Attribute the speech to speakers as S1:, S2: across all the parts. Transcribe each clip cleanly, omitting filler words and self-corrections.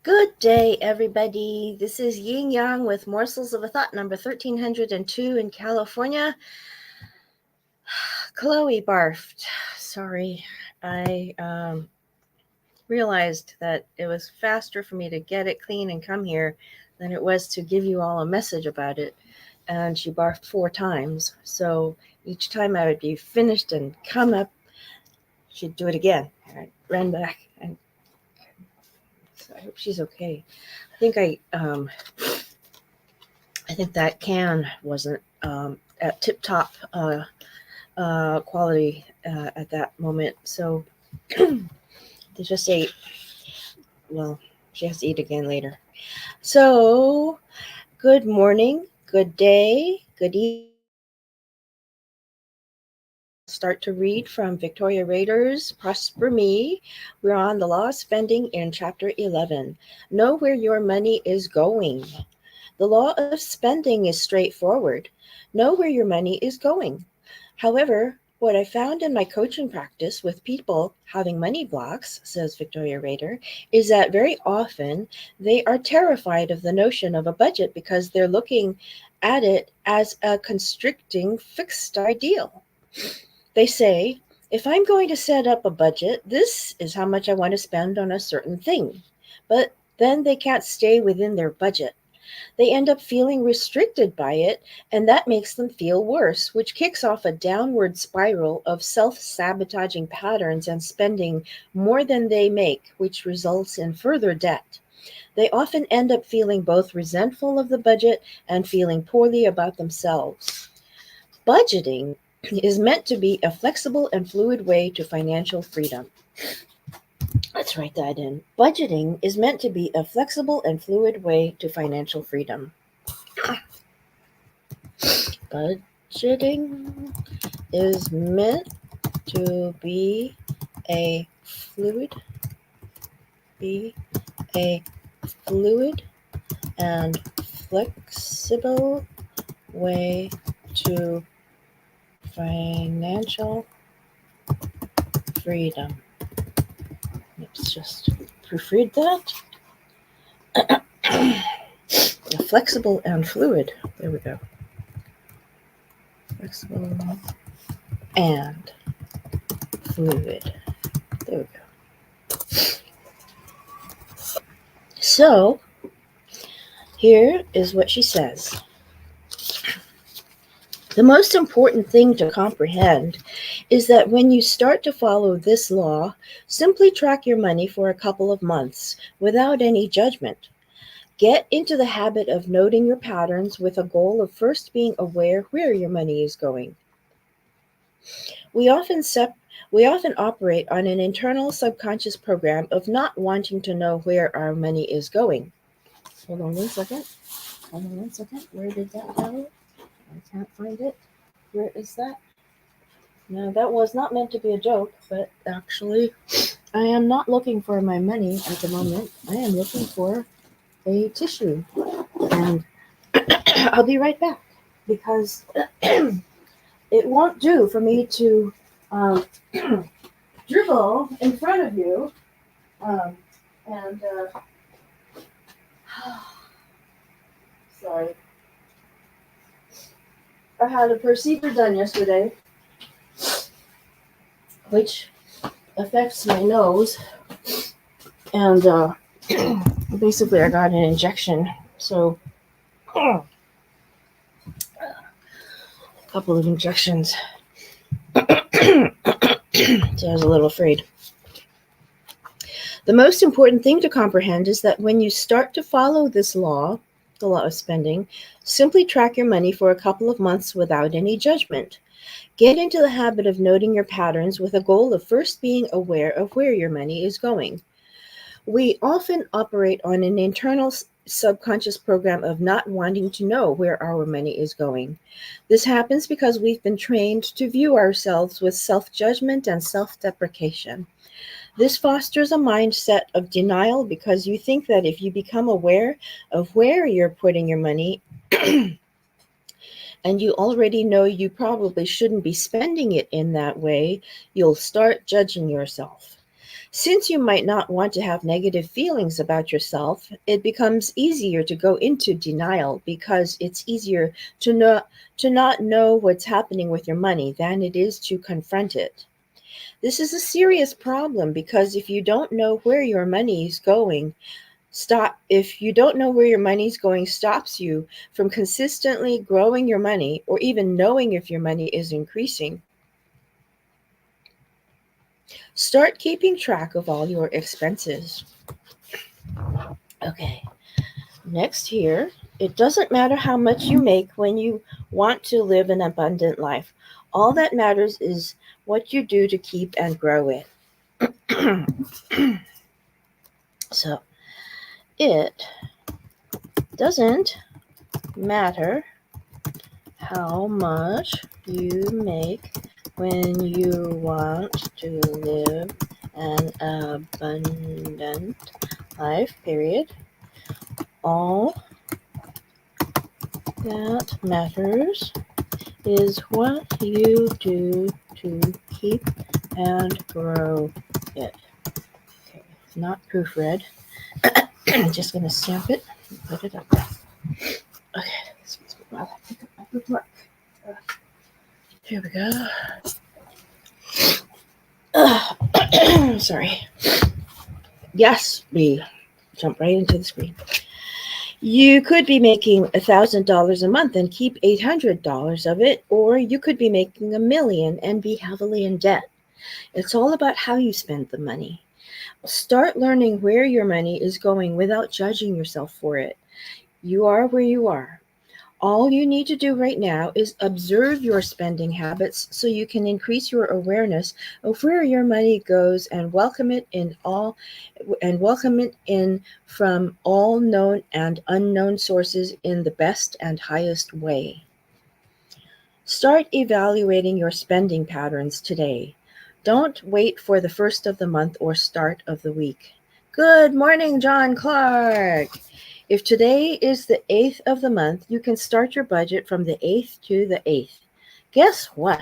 S1: Good day, everybody. This is Yin Yang with Morsels of a Thought, number 1302 in California. Chloe barfed. Sorry. I realized that it was faster for me to get it clean and come here than it was to give you all a message about it. And she barfed 4 times. So each time I would be finished and come up, she'd do it again. I ran back, and so I hope she's okay. I think that can wasn't at tip-top quality at that moment. So they just ate. Well, she has to eat again later. So good morning, good day, good evening. Start to read from Victoria Rader's Prosper Me. We're on the law of spending in chapter 11. Know where your money is going. The law of spending is straightforward. Know where your money is going. However, what I found in my coaching practice with people having money blocks, says Victoria Rader, is that very often they are terrified of the notion of a budget because they're looking at it as a constricting fixed ideal. They say, if I'm going to set up a budget, this is how much I want to spend on a certain thing. But then they can't stay within their budget. They end up feeling restricted by it, and that makes them feel worse, which kicks off a downward spiral of self-sabotaging patterns and spending more than they make, which results in further debt. They often end up feeling both resentful of the budget and feeling poorly about themselves. Budgeting is meant to be a flexible and fluid way to financial freedom. Let's write that in. Budgeting is meant to be a flexible and fluid way to financial freedom. Budgeting is meant to be a fluid and flexible way to financial freedom. Let's just proofread that. Flexible and fluid. There we go. Flexible and fluid. There we go. So, here is what she says. The most important thing to comprehend is that when you start to follow this law, simply track your money for a couple of months without any judgment. Get into the habit of noting your patterns with a goal of first being aware where your money is going. We often operate on an internal subconscious program of not wanting to know where our money is going. Hold on one second. Where did that go? I can't find it. Where is that? No, that was not meant to be a joke, but actually, I am not looking for my money at the moment. I am looking for a tissue. And I'll be right back because it won't do for me to dribble in front of you. And sorry. I had a procedure done yesterday, which affects my nose. And basically, I got an injection. So, a couple of injections. So I was a little afraid. The most important thing to comprehend is that when you start to follow this law, the law of spending, simply track your money for a couple of months without any judgment. Get into the habit of noting your patterns with a goal of first being aware of where your money is going. We often operate on an internal subconscious program of not wanting to know where our money is going. This happens because we've been trained to view ourselves with self-judgment and self-deprecation. This fosters a mindset of denial because you think that if you become aware of where you're putting your money, and you already know you probably shouldn't be spending it in that way, you'll start judging yourself. Since you might not want to have negative feelings about yourself, it becomes easier to go into denial because it's easier to not know what's happening with your money than it is to confront it. This is a serious problem because if you don't know where your money's going stops you from consistently growing your money or even knowing if your money is increasing. Start keeping track of all your expenses. Okay, next here, it doesn't matter how much you make when you want to live an abundant life. All that matters is what you do to keep and grow it. So, it doesn't matter how much you make when you want to live an abundant life, period. All that matters is what you do to keep and grow it. Okay, not proofread. I'm just going to stamp it and put it up there. Okay, excuse me while I pick up my bookmark. Here we go. Sorry. Yes, we jump right into the screen. You could be making $1,000 a month and keep $800 of it, or you could be making $1 million and be heavily in debt. It's all about how you spend the money. Start learning where your money is going without judging yourself for it. You are where you are. All you need to do right now is observe your spending habits so you can increase your awareness of where your money goes and welcome it in from all known and unknown sources in the best and highest way. Start evaluating your spending patterns today. Don't wait for the first of the month or start of the week. Good morning, John Clark. If today is the 8th of the month, you can start your budget from the 8th to the 8th. Guess what?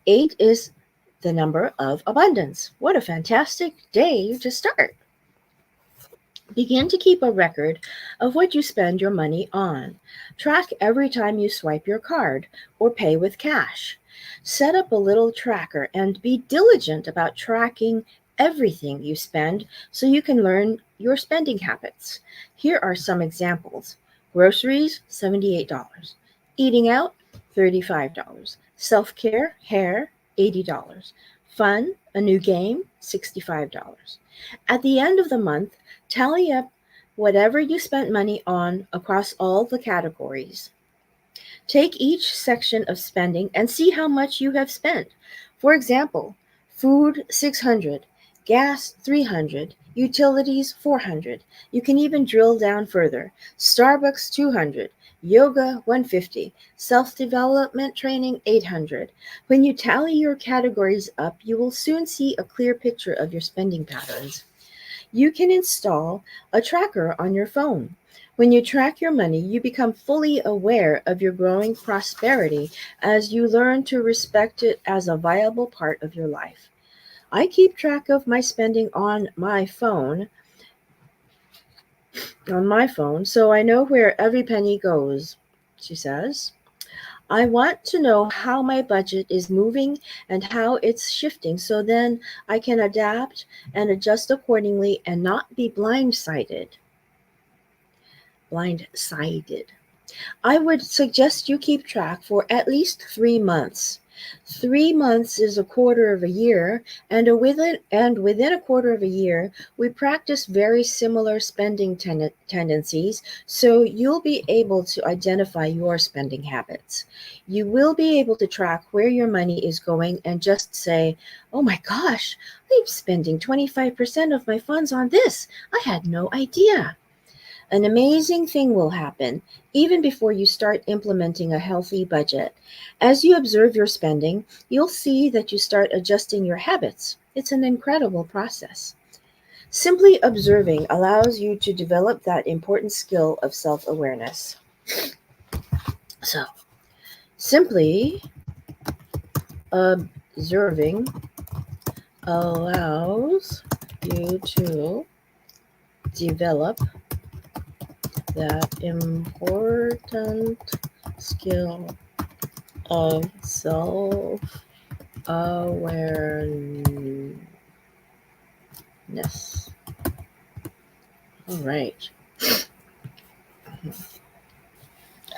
S1: 8 is the number of abundance. What a fantastic day to start. Begin to keep a record of what you spend your money on. Track every time you swipe your card or pay with cash. Set up a little tracker and be diligent about tracking everything you spend so you can learn your spending habits. Here are some examples. Groceries, $78. Eating out, $35. Self-care, hair, $80. Fun, a new game, $65. At the end of the month, tally up whatever you spent money on across all the categories. Take each section of spending and see how much you have spent. For example, food $600, gas $300, utilities $400. You can even drill down further. Starbucks $200, yoga $150, self-development training $800. When you tally your categories up, you will soon see a clear picture of your spending patterns. You can install a tracker on your phone. When you track your money, you become fully aware of your growing prosperity as you learn to respect it as a viable part of your life. I keep track of my spending on my phone, so I know where every penny goes, she says. I want to know how my budget is moving and how it's shifting so then I can adapt and adjust accordingly and not be blindsided. Blindsided. I would suggest you keep track for at least 3 months. 3 months is a quarter of a year, and within a quarter of a year, we practice very similar spending tendencies, so you'll be able to identify your spending habits. You will be able to track where your money is going and just say, oh my gosh, I'm spending 25% of my funds on this. I had no idea. An amazing thing will happen even before you start implementing a healthy budget. As you observe your spending, you'll see that you start adjusting your habits. It's an incredible process. Simply observing allows you to develop that important skill of self awareness. So, simply observing allows you to develop that important skill of self-awareness. All right.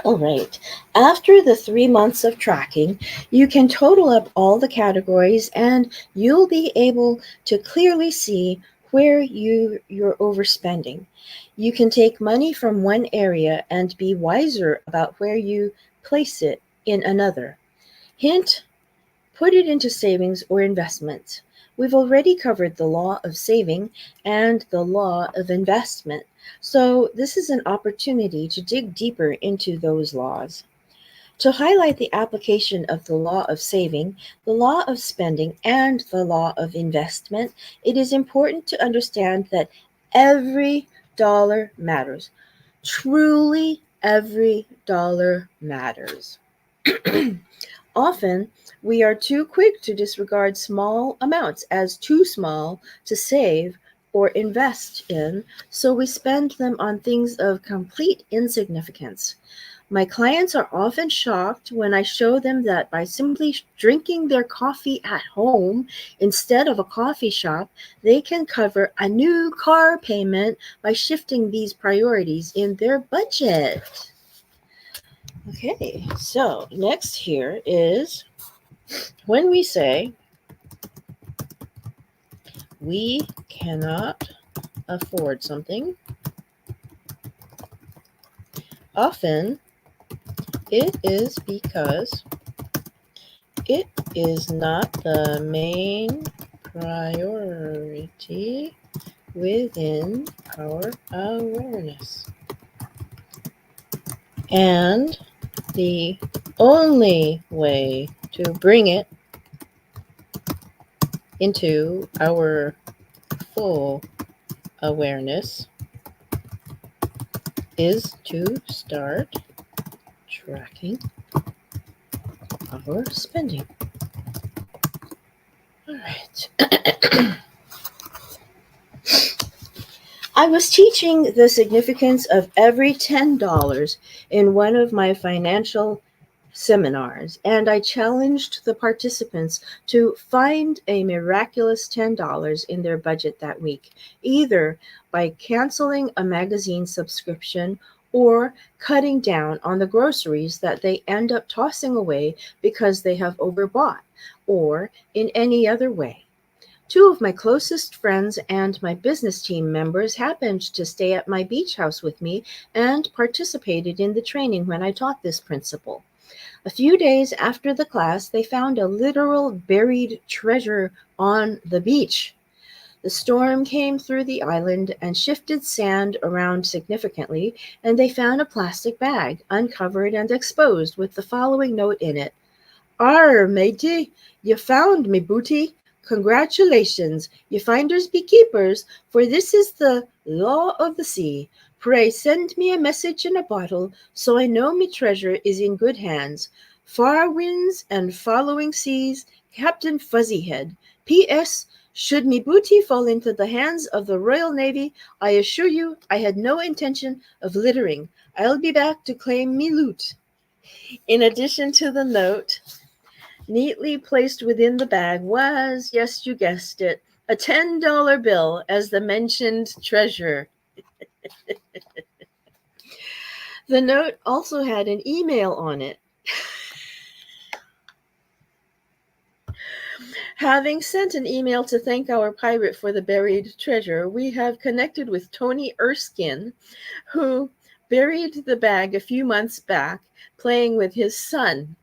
S1: All right. After the 3 months of tracking, you can total up all the categories and you'll be able to clearly see where you're overspending. You can take money from one area and be wiser about where you place it in another. Hint, put it into savings or investments. We've already covered the law of saving and the law of investment, so this is an opportunity to dig deeper into those laws. To highlight the application of the law of saving, the law of spending, and the law of investment, it is important to understand that every dollar matters. Truly, every dollar matters. Often, we are too quick to disregard small amounts as too small to save or invest in, so we spend them on things of complete insignificance. My clients are often shocked when I show them that by simply drinking their coffee at home instead of a coffee shop, they can cover a new car payment by shifting these priorities in their budget. Okay, so next here is when we say we cannot afford something, often it is because it is not the main priority within our awareness. And the only way to bring it into our full awareness is to start tracking our spending. All right. I was teaching the significance of every $10 in one of my financial seminars, and I challenged the participants to find a miraculous $10 in their budget that week, either by canceling a magazine subscription or cutting down on the groceries that they end up tossing away because they have overbought, or in any other way. Two of my closest friends and my business team members happened to stay at my beach house with me and participated in the training when I taught this principle. A few days after the class, they found a literal buried treasure on the beach. The storm came through the island and shifted sand around significantly, and they found a plastic bag, uncovered and exposed, with the following note in it: "Arr, matey, you found me booty. Congratulations, you finders be keepers, for this is the law of the sea. Pray send me a message in a bottle, so I know me treasure is in good hands. Far winds and following seas, Captain Fuzzyhead. P.S. Should me booty fall into the hands of the Royal Navy, I assure you I had no intention of littering. I'll be back to claim me loot." In addition to the note, neatly placed within the bag was, yes, you guessed it, a $10 bill as the mentioned treasure. The note also had an email on it. Having sent an email to thank our pirate for the buried treasure, we have connected with Tony Erskine, who buried the bag a few months back playing with his son.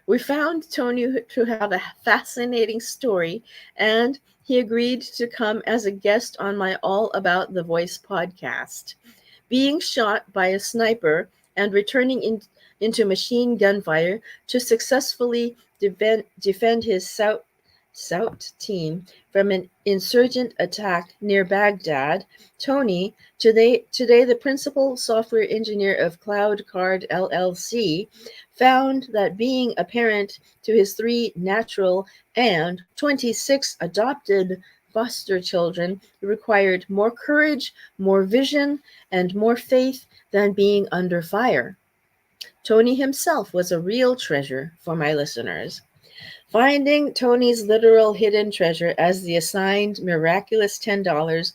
S1: We found Tony to have a fascinating story, and he agreed to come as a guest on my All About the Voice podcast. Being shot by a sniper and returning into machine gun fire to successfully defend his Sout team from an insurgent attack near Baghdad, Tony, today the principal software engineer of Cloud Card LLC, found that being a parent to his 3 natural and 26 adopted foster children required more courage, more vision, and more faith than being under fire. Tony himself was a real treasure for my listeners. Finding Tony's literal hidden treasure as the assigned miraculous $10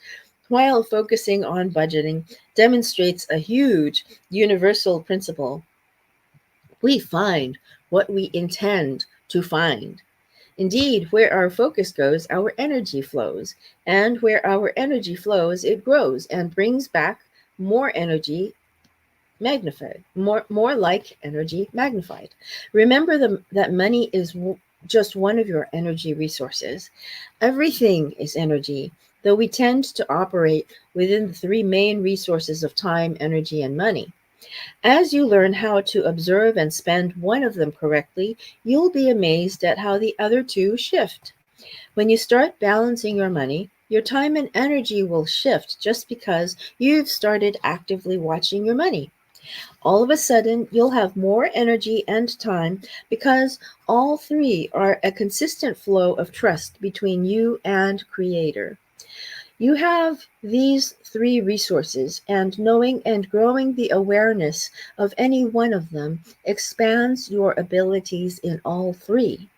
S1: while focusing on budgeting demonstrates a huge universal principle. We find what we intend to find. Indeed, where our focus goes, our energy flows. And where our energy flows, it grows and brings back more energy magnified, more like energy magnified. Remember that money is just one of your energy resources. Everything is energy, though we tend to operate within the three main resources of time, energy, and money. As you learn how to observe and spend one of them correctly, you'll be amazed at how the other two shift. When you start balancing your money, your time and energy will shift just because you've started actively watching your money. All of a sudden, you'll have more energy and time because all three are a consistent flow of trust between you and Creator. You have these three resources, and knowing and growing the awareness of any one of them expands your abilities in all three.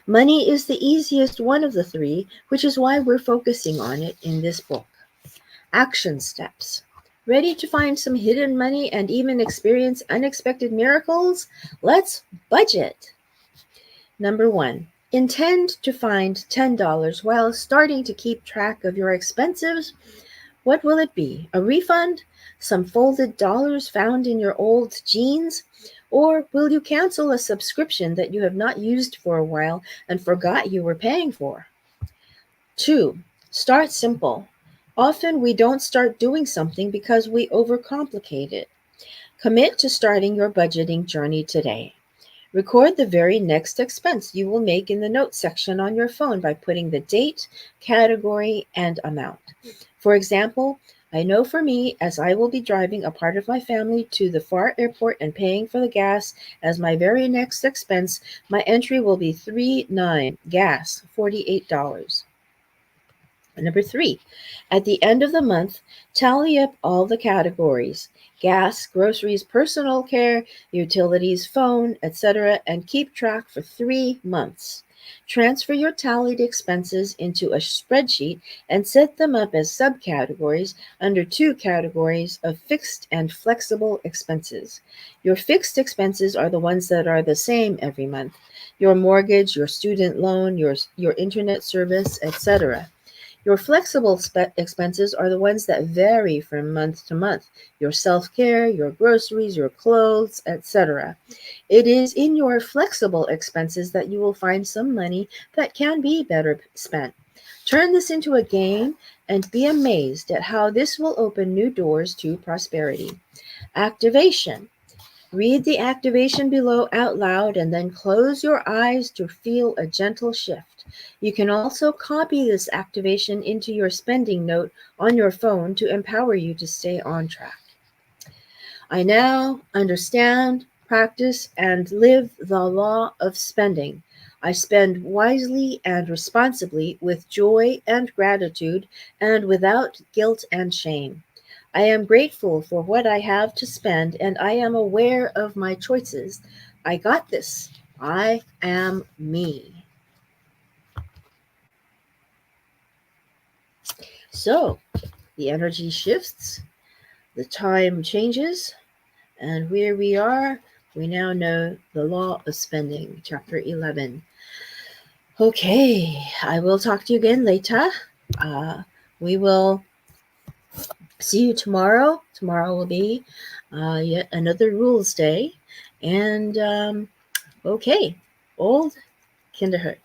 S1: Money is the easiest one of the three, which is why we're focusing on it in this book. Action steps. Ready to find some hidden money and even experience unexpected miracles? Let's budget. Number 1. Intend to find $10 while starting to keep track of your expenses. What will it be? A refund? Some folded dollars found in your old jeans? Or will you cancel a subscription that you have not used for a while and forgot you were paying for? 2. Start simple. Often we don't start doing something because we overcomplicate it. Commit to starting your budgeting journey today. Record the very next expense you will make in the notes section on your phone by putting the date, category, and amount. For example, I know for me, as I will be driving a part of my family to the far airport and paying for the gas as my very next expense, my entry will be 39 gas, $48. Number 3, at the end of the month, tally up all the categories: gas, groceries, personal care, utilities, phone, etc., and keep track for 3 months. Transfer your tallied expenses into a spreadsheet and set them up as subcategories under 2 categories of fixed and flexible expenses. Your fixed expenses are the ones that are the same every month: your mortgage, your student loan, your internet service, etc. Your flexible expenses are the ones that vary from month to month: your self-care, your groceries, your clothes, etc. It is in your flexible expenses that you will find some money that can be better spent. Turn this into a game and be amazed at how this will open new doors to prosperity. Activation. Read the activation below out loud and then close your eyes to feel a gentle shift. You can also copy this activation into your spending note on your phone to empower you to stay on track. I now understand, practice, and live the law of spending. I spend wisely and responsibly with joy and gratitude and without guilt and shame. I am grateful for what I have to spend, and I am aware of my choices. I got this. I am me. So, the energy shifts, the time changes, and where we are, we now know the law of spending, chapter 11. Okay, I will talk to you again later. We will see you tomorrow. Tomorrow will be yet another rules day. And okay, old Kinderhook.